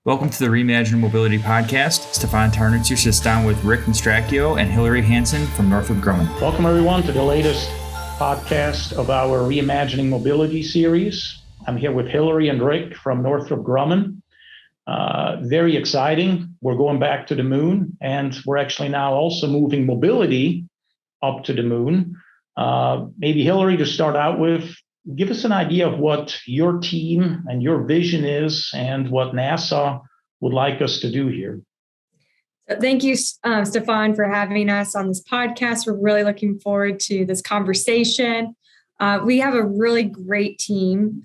Welcome to the Reimagine Mobility Podcast. Stefan Tarnitzer sits down with Rick Mastracchio and Hillary Hanson from Northrup Grumman. Welcome, everyone, to the latest podcast of our Reimagining Mobility series. I'm here with Hillary and Rick from Northrup Grumman. Very exciting. We're going back to the moon, and we're actually now also moving mobility up to the moon. Maybe Hillary, to start out with, give us an idea of what your team and your vision is and what NASA would like us to do here. Thank you, Stefan, for having us on this podcast. We're really looking forward to this conversation. We have a really great team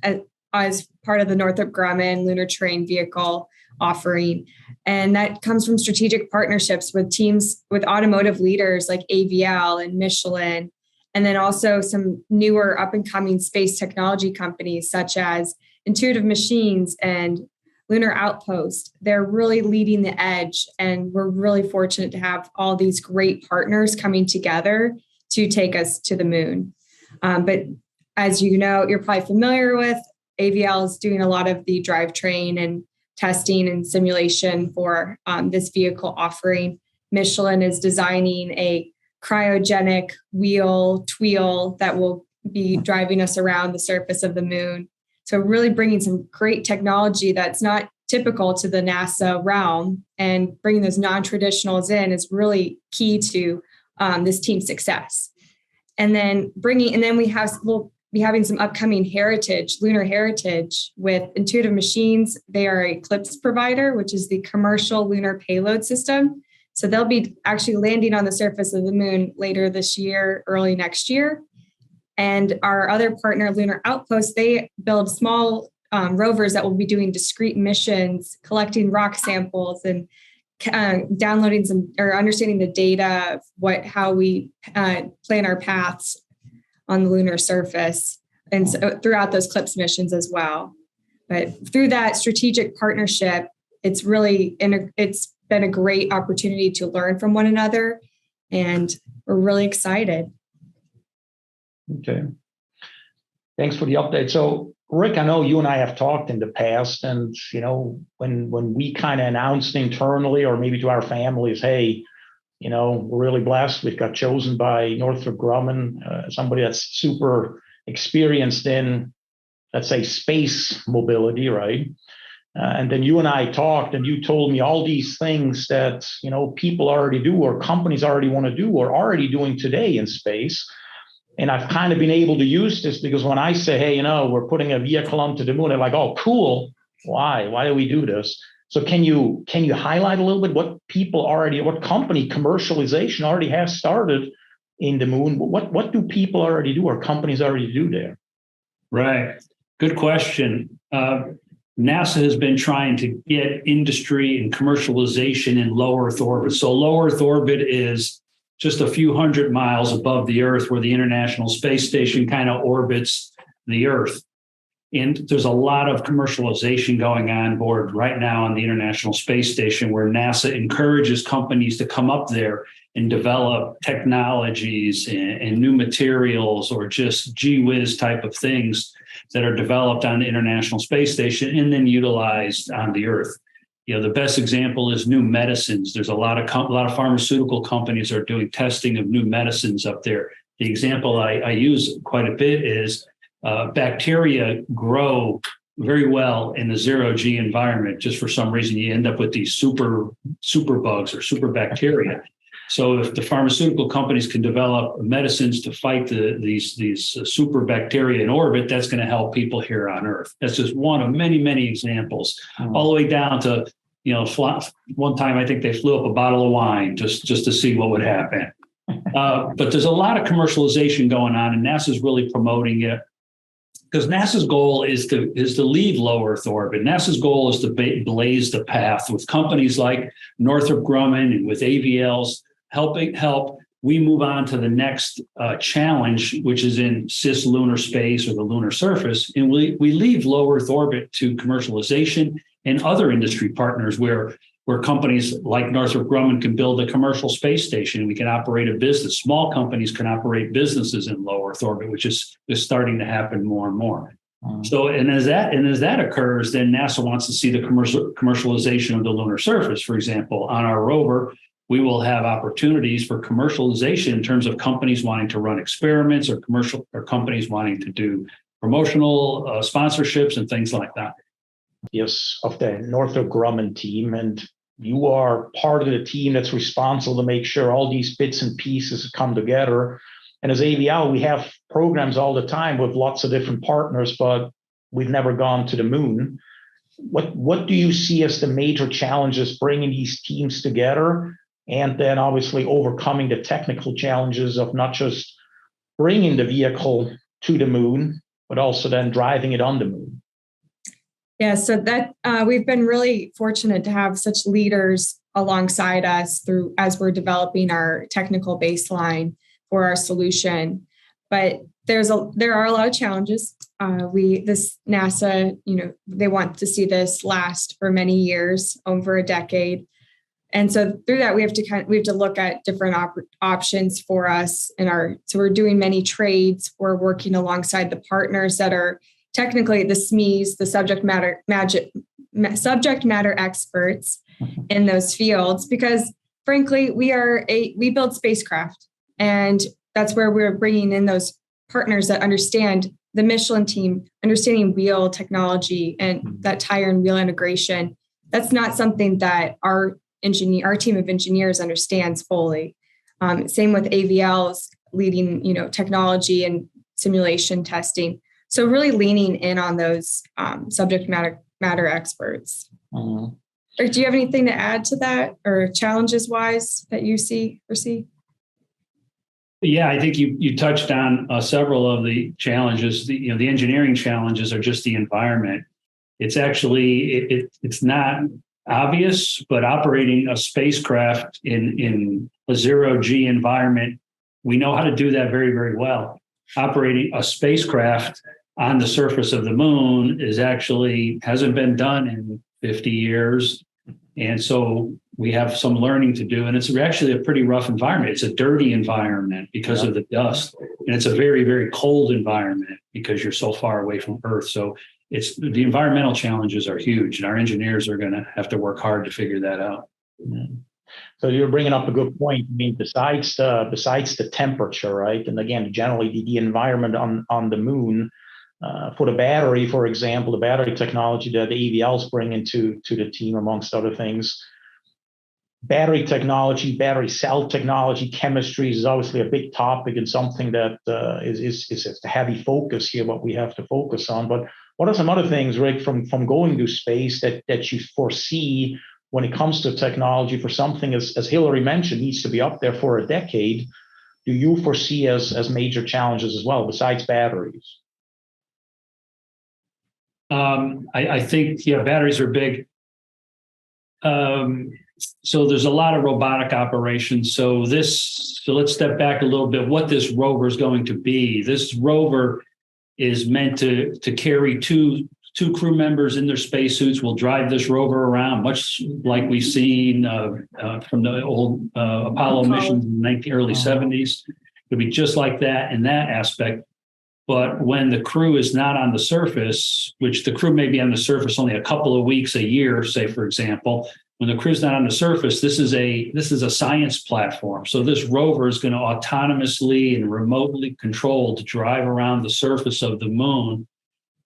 as part of the Northrup Grumman Lunar Terrain Vehicle offering. And that comes from strategic partnerships with teams with automotive leaders like AVL and Michelin, and then also some newer up-and-coming space technology companies such as Intuitive Machines and Lunar Outpost. They're really leading the edge, and we're really fortunate to have all these great partners coming together to take us to the moon. But as you know, you're probably familiar with, AVL is doing a lot of the drivetrain and testing and simulation for this vehicle offering. Michelin is designing a cryogenic tweel that will be driving us around the surface of the moon. So really bringing some great technology that's not typical to the NASA realm, and bringing those non-traditionals in is really key to this team's success. And then we'll be having some upcoming lunar heritage with Intuitive Machines. They are a CLPS provider, which is the Commercial Lunar Payload System. So they'll be actually landing on the surface of the moon later this year, early next year. And our other partner, Lunar Outpost, they build small rovers that will be doing discrete missions, collecting rock samples and downloading or understanding the data of how we plan our paths on the lunar surface, and so throughout those CLPS missions as well. But through that strategic partnership, it's been a great opportunity to learn from one another, and we're really excited. Okay. Thanks for the update. So, Rick, I know you and I have talked in the past, and when we kind of announced internally, or maybe to our families, hey, we're really blessed. We've got chosen by Northrop Grumman, somebody that's super experienced in, let's say, space mobility, right? And then you and I talked, and you told me all these things that people already do, or companies already want to do, or already doing today in space. And I've kind of been able to use this because when I say, hey, we're putting a vehicle onto the moon, they're like, oh, cool. Why? Why do we do this? So can you highlight a little bit what company commercialization already has started in the moon? What do people already do, or companies already do there? Right. Good question. NASA has been trying to get industry and commercialization in low Earth orbit. So low Earth orbit is just a few hundred miles above the Earth, where the International Space Station kind of orbits the Earth. And there's a lot of commercialization going on board right now on the International Space Station, where NASA encourages companies to come up there and develop technologies and new materials, or just gee whiz type of things that are developed on the International Space Station and then utilized on the Earth. The best example is new medicines. There's a lot of pharmaceutical companies are doing testing of new medicines up there. The example I use quite a bit is bacteria grow very well in the zero-G environment. Just for some reason, you end up with these super bugs or super bacteria. So if the pharmaceutical companies can develop medicines to fight these super bacteria in orbit, that's going to help people here on Earth. That's just one of many, many examples, all the way down to, one time I think they flew up a bottle of wine just to see what would happen. But there's a lot of commercialization going on, and NASA's really promoting it, because NASA's goal is to leave low Earth orbit. NASA's goal is to blaze the path with companies like Northrop Grumman and with AVL's help. We move on to the next challenge, which is in cislunar space, or the lunar surface, and we leave low Earth orbit to commercialization and other industry partners, where companies like Northrop Grumman can build a commercial space station. We can operate a business. Small companies can operate businesses in low Earth orbit, which is starting to happen more and more. So, and as that occurs, then NASA wants to see the commercialization of the lunar surface. For example, on our rover, we will have opportunities for commercialization in terms of companies wanting to run experiments or companies wanting to do promotional sponsorships and things like that. Yes, of the Northrop Grumman team, and you are part of the team that's responsible to make sure all these bits and pieces come together. And as AVL, we have programs all the time with lots of different partners, but we've never gone to the moon. What do you see as the major challenges bringing these teams together, and then obviously overcoming the technical challenges of not just bringing the vehicle to the moon, but also then driving it on the moon? Yeah, so that we've been really fortunate to have such leaders alongside us as we're developing our technical baseline for our solution. But there are a lot of challenges. NASA, they want to see this last for many years, over a decade. And so through that, we have to look at different options for us so we're doing many trades. We're working alongside the partners that are technically the SMEs, the subject matter experts in those fields, because frankly, we build spacecraft, and that's where we're bringing in those partners that understand the Michelin team, understanding wheel technology and that tire and wheel integration. That's not something that our team of engineers understands fully. Same with AVL's leading, technology and simulation testing. So really leaning in on those subject matter experts. Or do you have anything to add to that, or challenges wise that you foresee? Yeah, I think you touched on several of the challenges. The engineering challenges are just the environment. It's actually it's not obvious, but operating a spacecraft in a zero-G environment, we know how to do that very, very well. Operating a spacecraft on the surface of the moon hasn't been done in 50 years. And so we have some learning to do. And it's actually a pretty rough environment. It's a dirty environment because of the dust. And it's a very, very cold environment because you're so far away from Earth. So the environmental challenges are huge, and our engineers are going to have to work hard to figure that out. So you're bringing up a good point. I mean, besides the temperature, right? And again, generally the environment on the moon, for the battery, for example, the battery technology that the AVL's bringing to the team, amongst other things, battery technology, battery cell technology, chemistry is obviously a big topic and something that is a heavy focus here, what we have to focus on. But what are some other things, Rick, from going to space that you foresee when it comes to technology for something, as Hillary mentioned, needs to be up there for a decade? Do you foresee as major challenges as well, besides batteries? I think, batteries are big. So there's a lot of robotic operations. So let's step back a little bit. What this rover is going to be. This rover is meant to carry two crew members in their spacesuits. Will drive this rover around, much like we've seen from the old Apollo missions in the early 70s. It'll be just like that in that aspect. But when the crew is not on the surface, which the crew may be on the surface only a couple of weeks a year, say, for example, when the crew's not on the surface, this is a science platform. So this rover is going to autonomously and remotely controlled drive around the surface of the moon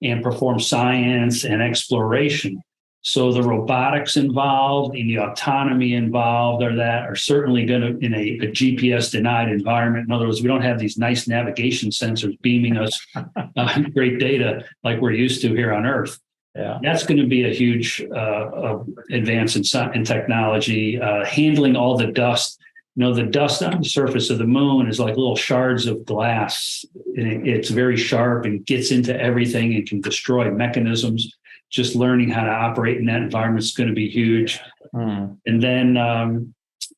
and perform science and exploration. So the robotics involved and the autonomy involved are certainly going to, in a GPS denied environment. In other words, we don't have these nice navigation sensors beaming us great data like we're used to here on Earth. Yeah. That's going to be a huge advance in technology, handling all the dust. The dust on the surface of the moon is like little shards of glass. It's very sharp and gets into everything and can destroy mechanisms. Just learning how to operate in that environment is going to be huge. And then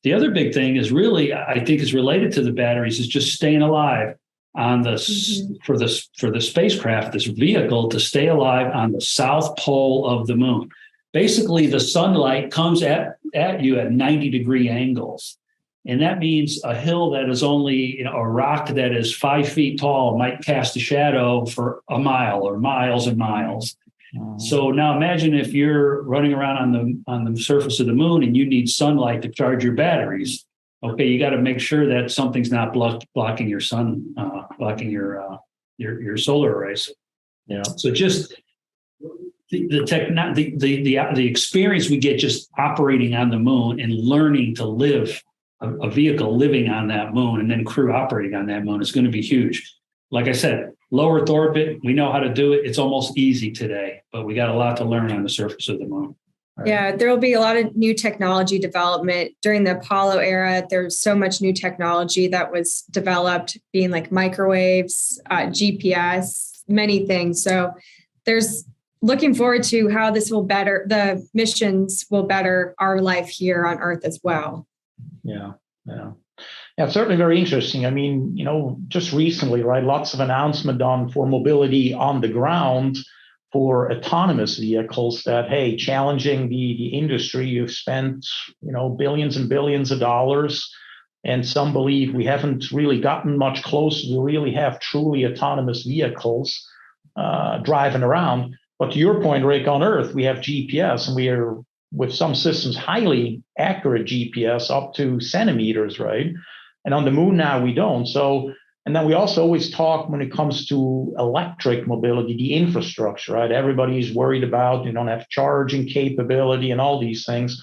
the other big thing is really, I think, is related to the batteries, is just staying alive on for the spacecraft, this vehicle, to stay alive on the south pole of the moon. Basically, the sunlight comes at you at 90-degree angles. And that means a hill that is only, a rock that is 5 feet tall might cast a shadow for a mile or miles and miles. So now imagine if you're running around on the surface of the moon and you need sunlight to charge your batteries. Okay, you got to make sure that something's not blocking your blocking your solar arrays. Yeah. So just the experience we get just operating on the moon and learning to live a vehicle living on that moon and then crew operating on that moon is going to be huge. Like I said, low Earth orbit, we know how to do it. It's almost easy today, but we got a lot to learn on the surface of the moon. Right. Yeah, there will be a lot of new technology development during the Apollo era. There's so much new technology that was developed, being like microwaves, GPS, many things. So there's looking forward to how this will better, the missions will better our life here on Earth as well. Yeah. Yeah, certainly very interesting. I mean, just recently, right, lots of announcement done for mobility on the ground for autonomous vehicles that, hey, challenging the industry. You've spent, billions and billions of dollars, and some believe we haven't really gotten much closer to really have truly autonomous vehicles driving around. But to your point, Rick, on Earth, we have GPS, and we are, with some systems, highly accurate GPS up to centimeters, right? And on the moon now, we don't. So, and then we also always talk when it comes to electric mobility, the infrastructure, right? Everybody's worried about, you don't have charging capability and all these things.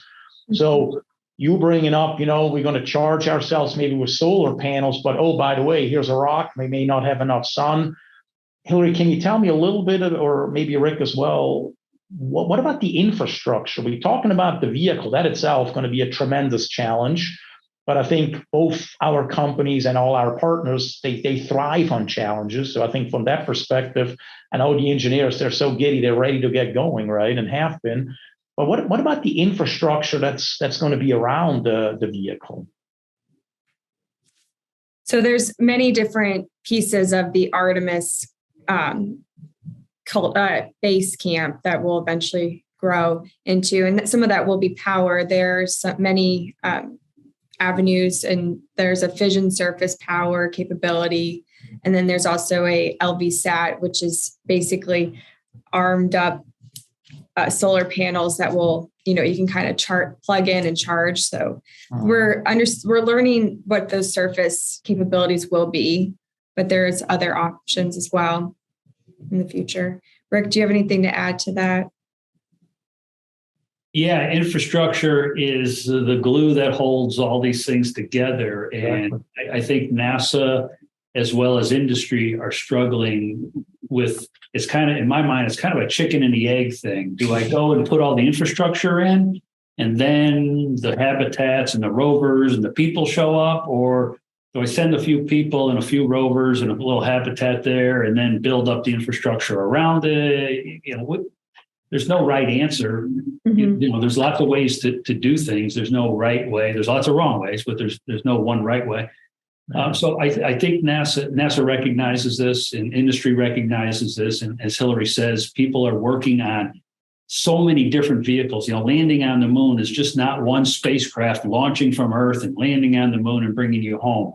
So you bringing up, we're going to charge ourselves maybe with solar panels, but oh, by the way, here's a rock. We may not have enough sun. Hillary, can you tell me a little bit or maybe Rick as well, what about the infrastructure? We're talking about the vehicle. That itself going to be a tremendous challenge. But I think both our companies and all our partners, they thrive on challenges. So I think from that perspective, I know the engineers, they're so giddy, they're ready to get going, right? And have been. But what about the infrastructure that's going to be around the vehicle? So there's many different pieces of the Artemis base camp that will eventually grow into, and some of that will be power. There's many avenues, and there's a fission surface power capability, and then there's also a LVSAT, which is basically armed up solar panels that will, you can kind of plug in and charge. So we're learning what those surface capabilities will be, but there's other options as well in the future. Rick, do you have anything to add to that? Yeah, infrastructure is the glue that holds all these things together. And I think NASA, as well as industry, are struggling with, it's kind of, in my mind, it's kind of a chicken and the egg thing. Do I go and put all the infrastructure in and then the habitats and the rovers and the people show up? Or do I send a few people and a few rovers and a little habitat there and then build up the infrastructure around it? There's no right answer. Mm-hmm. There's lots of ways to do things. There's no right way. There's lots of wrong ways, but there's no one right way. So I think NASA recognizes this, and industry recognizes this. And as Hillary says, people are working on so many different vehicles. Landing on the moon is just not one spacecraft launching from Earth and landing on the moon and bringing you home.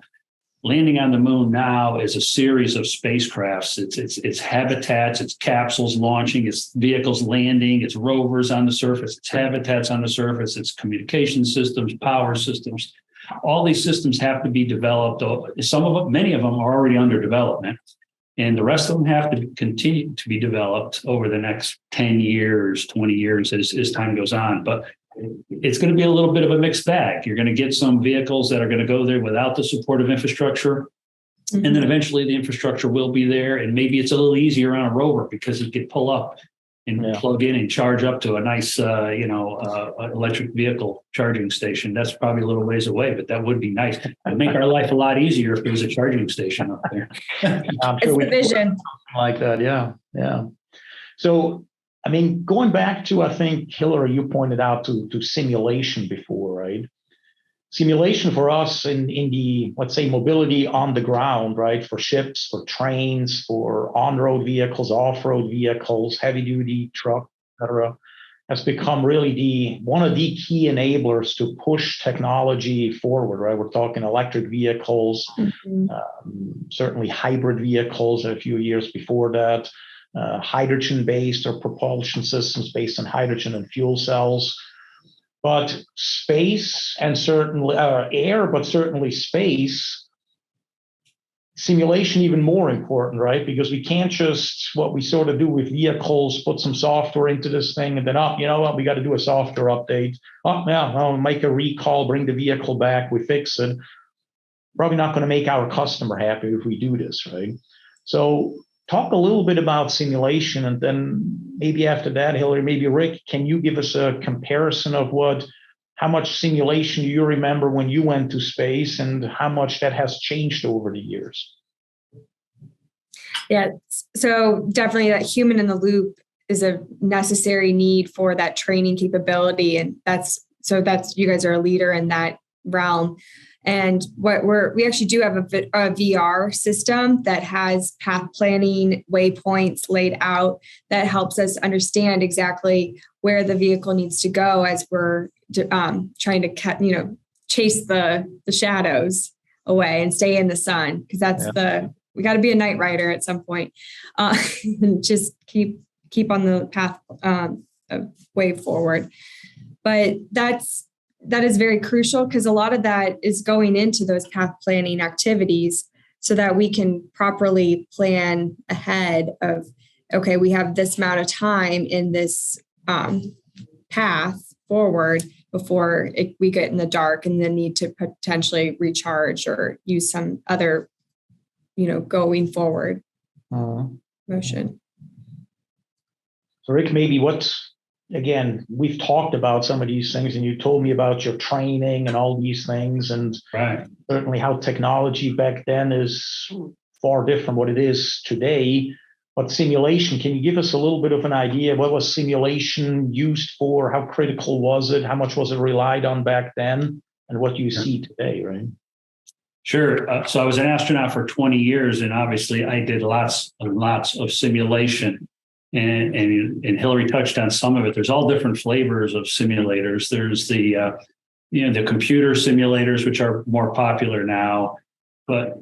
Landing on the moon now is a series of spacecrafts. It's habitats, it's capsules launching, it's vehicles landing, it's rovers on the surface, it's habitats on the surface, it's communication systems, power systems. All these systems have to be developed. Many of them are already under development, and the rest of them have to continue to be developed over the next 10 years, 20 years as time goes on. But it's going to be a little bit of a mixed bag. You're going to get some vehicles that are going to go there without the supportive infrastructure. Mm-hmm. And then eventually the infrastructure will be there. And maybe it's a little easier on a rover because you can pull up and plug in and charge up to a nice, electric vehicle charging station. That's probably a little ways away, but that would be nice. It'd make our life a lot easier if there was a charging station up there. It's the vision. Like that. Yeah. So, going back to, I think, Hillary, you pointed out to simulation before, right? Simulation for us in the, let's say, mobility on the ground, right? For ships, for trains, for on-road vehicles, off-road vehicles, heavy-duty truck, et cetera. has become really one of the key enablers to push technology forward, right? We're talking electric vehicles, certainly hybrid vehicles a few years before that, hydrogen-based or propulsion systems based on hydrogen and fuel cells. But space and certainly air, but certainly space, simulation even more important, right? Because we can't just, what we sort of do with vehicles, put some software into this thing and then, you know what, we got to do a software update. I'll make a recall, bring the vehicle back, we fix it. Probably not going to make our customer happy if we do this, right? So talk a little bit about simulation, and then maybe after that, Hillary, maybe Rick, can you give us a comparison of how much simulation you remember when you went to space and how much that has changed over the years? Yeah, so definitely that human in the loop is a necessary need for that training capability. And that's you guys are a leader in that realm. And we actually do have a VR system that has path planning waypoints laid out that helps us understand exactly where the vehicle needs to go as we're trying to chase the shadows away and stay in the sun, because we got to be a night rider at some point, and just keep on the path way forward. But that is very crucial, because a lot of that is going into those path planning activities so that we can properly plan ahead of, okay, we have this amount of time in this path forward before we get in the dark and then need to potentially recharge or use some other, going forward motion. So Rick, maybe again, we've talked about some of these things and you told me about your training and all these things, and certainly how technology back then is far different what it is today. But simulation, can you give us a little bit of an idea? What was simulation used for? How critical was it? How much was it relied on back then? And what do you see today, right? Sure. So I was an astronaut for 20 years, and obviously I did lots and lots of simulation. And Hillary touched on some of it. There's all different flavors of simulators. There's the computer simulators, which are more popular now. But,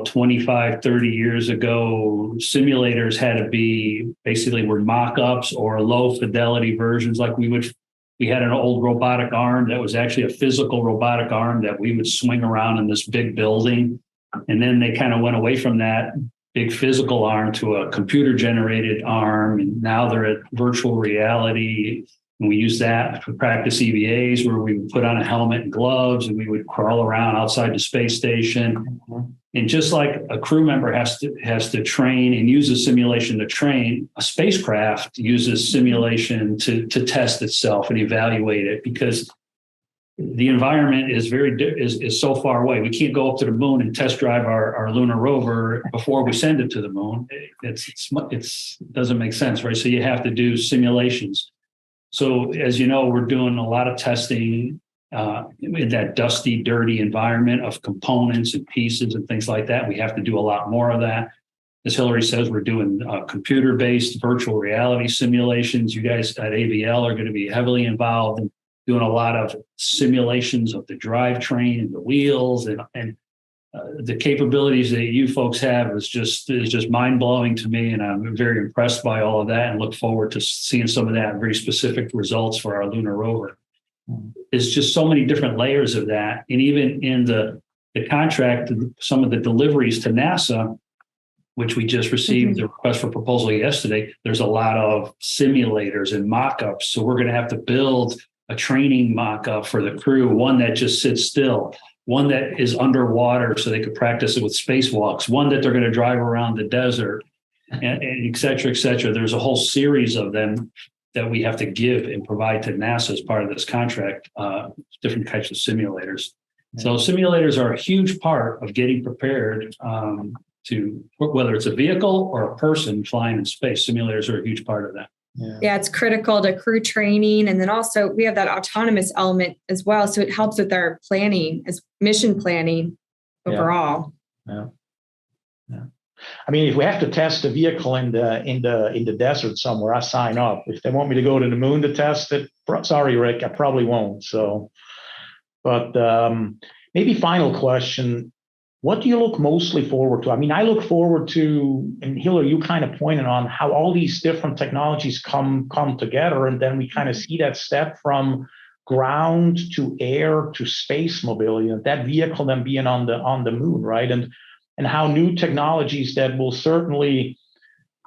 25, 30 years ago, simulators had to be were mock-ups or low fidelity versions. Like we had an old robotic arm that was actually a physical robotic arm that we would swing around in this big building. And then they kind of went away from that big physical arm to a computer generated arm. And now they're at virtual reality. And we use that to practice EVAs, where we would put on a helmet and gloves and we would crawl around outside the space station. And just like a crew member has to train and use a simulation to train, a spacecraft uses simulation to test itself and evaluate it, because the environment is so far away. We can't go up to the moon and test drive our lunar rover before we send it to the moon. It doesn't make sense, right? So you have to do simulations. So as you know, we're doing a lot of testing in that dusty, dirty environment of components and pieces and things like that. We have to do a lot more of that. As Hillary says, we're doing computer-based virtual reality simulations. You guys at AVL are going to be heavily involved in doing a lot of simulations of the drivetrain and the wheels, and the capabilities that you folks have is just mind-blowing to me, and I'm very impressed by all of that and look forward to seeing some of that very specific results for our lunar rover. There's just so many different layers of that, and even in the contract, some of the deliveries to NASA, which we just received the request for proposal yesterday, there's a lot of simulators and mock-ups. So we're going to have to build a training mock-up for the crew, one that just sits still, one that is underwater so they could practice it with spacewalks, one that they're going to drive around the desert, and et cetera, et cetera. There's a whole series of them that we have to give and provide to NASA as part of this contract, different types of simulators. So simulators are a huge part of getting prepared to, whether it's a vehicle or a person flying in space, simulators are a huge part of that. Yeah, it's critical to crew training. And then also we have that autonomous element as well. So it helps with our planning, as mission planning overall. Yeah. I mean, if we have to test the vehicle in the desert somewhere, I sign up. If they want me to go to the moon to test it, sorry, Rick, I probably won't. So, but maybe final question. What do you look mostly forward to? I mean, I look forward to, and Hillary, you kind of pointed on how all these different technologies come together, and then we kind of see that step from ground to air to space mobility, and that vehicle then being on the moon, right? And how new technologies that will certainly,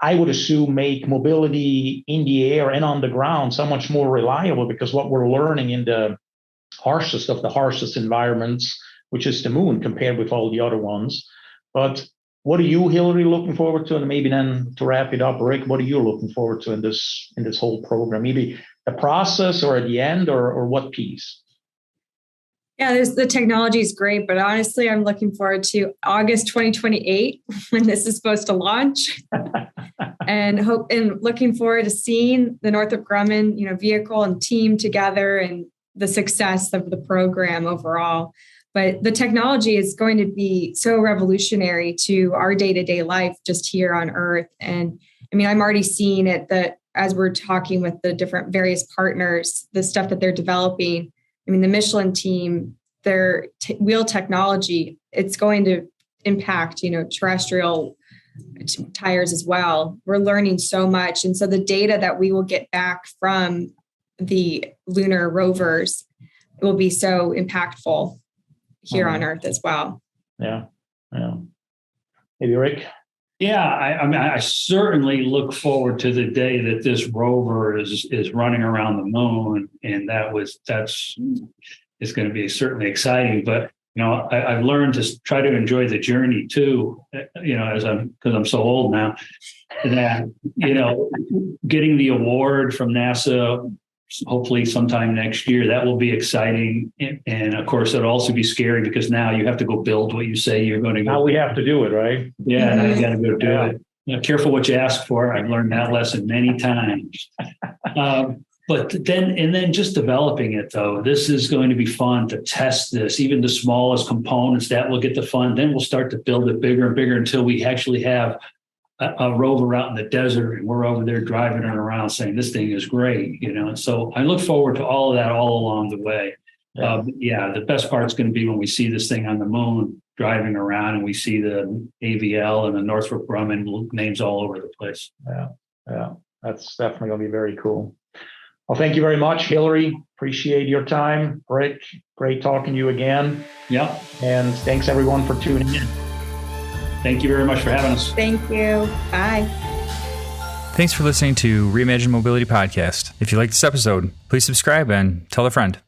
I would assume, make mobility in the air and on the ground so much more reliable, because what we're learning in the harshest of the harshest environments, which is the moon, compared with all the other ones. But what are you, Hillary, looking forward to? And maybe then to wrap it up, Rick, what are you looking forward to in this whole program? Maybe the process or at the end, or what piece? Yeah, the technology is great, but honestly, I'm looking forward to August 2028 when this is supposed to launch, and looking forward to seeing the Northrop Grumman, vehicle and team together, and the success of the program overall. But the technology is going to be so revolutionary to our day-to-day life just here on Earth. And I mean, I'm already seeing it that as we're talking with the different various partners, the stuff that they're developing. I mean, the Michelin team, their wheel technology, it's going to impact, terrestrial tires as well. We're learning so much. And so the data that we will get back from the lunar rovers will be so impactful here on Earth as well. Yeah. Maybe Rick? Yeah, I mean, I certainly look forward to the day that this rover is running around the moon, and it's going to be certainly exciting. But I've learned to try to enjoy the journey too. Because I'm so old now, that getting the award from NASA, hopefully sometime next year, that will be exciting. And of course, it'll also be scary because now you have to go build what you say you're going to go. Now we have to do it, right? Yeah, now you got to go do it. Careful what you ask for. I've learned that lesson many times. But then just developing it, though, this is going to be fun to test this. Even the smallest components, that will get the fun. Then we'll start to build it bigger and bigger until we actually have a rover out in the desert, and we're over there driving it around saying this thing is great, And so I look forward to all of that all along the way. The best part is going to be when we see this thing on the moon driving around, and we see the AVL and the Northrop Grumman names all over the place. Yeah, that's definitely going to be very cool. Well, thank you very much, Hillary. Appreciate your time. Rick, great talking to you again. Yeah. And thanks everyone for tuning in. Thank you very much for having us. Thank you. Bye. Thanks for listening to Reimagine Mobility Podcast. If you like this episode, please subscribe and tell a friend.